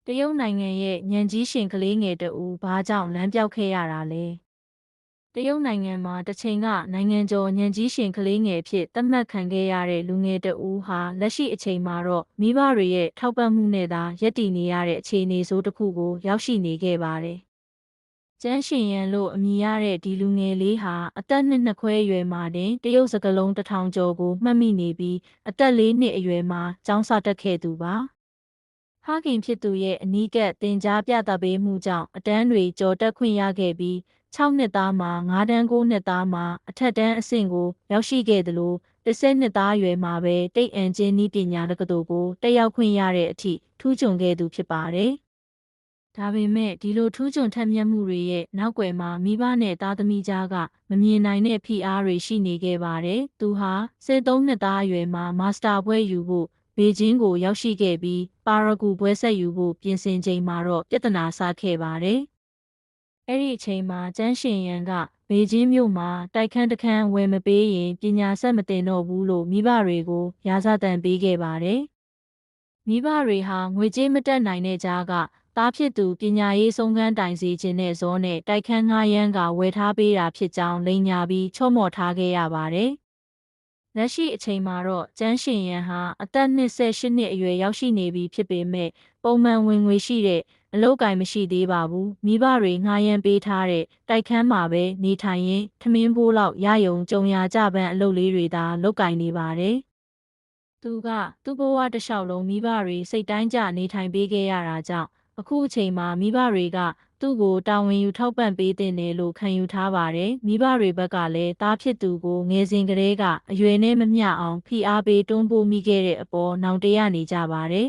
တရုတ်နိုင်ငံရဲ့ဉာဏ်ကြီးရှင်ကလေးငယ်တဦးဘာကြောင့်လမ်းပြောက်ခဲ့ရတာလဲတရုတ်နိုင်ငံမှာတစ်ချိန်ကနိုင်ငံကျော်ဉာဏ်ကြီးရှင်ကလေးငယ်ဖြစ်သတ်မှတ်ခံခဲ့ရတဲ့လူငယ်တဦးဟာလက်ရှိအချိန်မှာတော့မိဘတွေရဲ့ထောက်ပံ့မှုနဲ့သာရပ်တည်နေရတဲ့အခြေအနေဆိုးတစ်ခုကိုရောက်ရှိနေခဲ့ပါတယ်ကျန်းရှင်ရန်လို့အမည်ရတဲ့ဒီလူငယ်လေးဟာအသက်နှစ်ခွဲအရွယ်မှာတင်တရုတ်စကားလုံး1000ကျော်ကိုမှတ်မိနေပြီးအသက်4နှစ်အရွယ်မှာကျောင်းစာတက်ခဲ့သူပါဖခင်ဖြစ်သူရဲ့အနီးကပ်သင်ကြားပြသပေးမှုကြောင့်အတန်းတွေကျော်တက်ခွင့်ရခဲ့ပြီး6နှစ်သားမှာ9တန်း9နှစ်သားမှာအထက်တန်းအဆင့်ကိုရောက်ရှိခဲ့သလို10နှစ်သားအရွယ်မှာပဲတိတ်အန်ကျင်းနည်းပညာတက္ကသိုလ်ကိုတက်ရောက်ခွင့်ရတဲ့အထိထူးချွန်ခဲ့သူဖြစ်ပါတယ်။ဒါပေမဲ့ဒီလိုထူးချွန်ထက်မြက်မှုတွေရဲ့နောက်ွယ်မှာမိဘနဲ့သားသမီးကြားကမမြင်နိုင်တဲ့ဖိအားတွေရှိနေခဲ့ပါတယ်။သူဟာ13နှစ်သားအရွယ်မှာမာစတာဘွဲ့ယူဖို့ဘေကျင်းကိုရောက်ရှိခဲ့ပြီးပါရဂူဘွဲ့ဆက်ယူဖို့ပြင်ဆင်ချိန်မှာတော့ပြဿနာစခဲ့ပါတယ်။အဲ့ဒီအချိန်မှာကျန်းရှင်ရန်ကဘေကျင်းမြို့မှာတိုက်ခန်းတစ်ခန်းဝယ်မပေးရင်ပညာဆက်မတင်တော့ဘူးလို့မိဘတွေကိုရာဇသံပေးခဲ့ပါတယ်။မိဘတွေဟာငွေကြေးမတက်နိုင်တဲ့ကြားကသားဖြစ်သူပညာရေးဆုံးခန်းတိုင်စီခြင်းနဲ့ဇောနဲ့တိုက်ခန်းငှားရမ်းကဝယ်ထားပေးတာဖြစ်ကြောင်းလိန်ညာပြီးချော့မော့ထားခဲ့ရပါတယ်။လက်ရှိအချိန်မှာတော့ကျန်းရှင်ရန်ဟာအသက်28နှစ်အရွယ်ရောက်ရှိနေပြီဖြစ်ပေမဲ့ပုံမှန်ဝင်ငွေရှိတဲ့အလုပ်ကိုင်မရှိသေးပါဘူးမိဘတွေငှားရမ်းပေးထားတဲ့တိုက်ခန်းမှာပဲနေထိုင်ရင်းထမင်းဖိုးလောက်ရယုံကြုံရကြပန်းအလုပ်လေးတွေသာလုပ်ကိုင်နေပါတယ်သူကသူ့ဘဝတစ်လျှောက်လုံးမိဘတွေစိတ်တိုင်းကျနေထိုင်ပေးခဲ့ရတာကြောင့်အခုအချိန်မှာမိဘတွေကသူ့ကိုတာဝန်ယူထောက်ပံ့ပေးတဲ့နယ်လို့ခံယူထားပါတယ်မိဘတွေဘက်ကလည်းသားဖြစ်သူကိုငယ်စဉ်ကတည်းကအရွယ်နဲ့မမျှအောင်ဖိအားပေးတွန်းပို့မိခဲ့တဲ့အပေါ်နောင်တရနေကြပါတယ်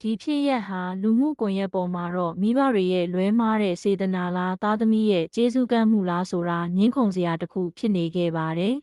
ဒီဖြစ်ရပ်ဟာလူမှုကွန်ရက်ပေါ်မှာတော့မိဘတွေရဲ့လွဲမှားတဲ့စေတနာလားသားသမီးရဲ့ကျေးဇူးကမ်းမှုလားဆိုတာငင်းခုန်စရာတစ်ခုဖြစ်နေခဲ့ပါတယ်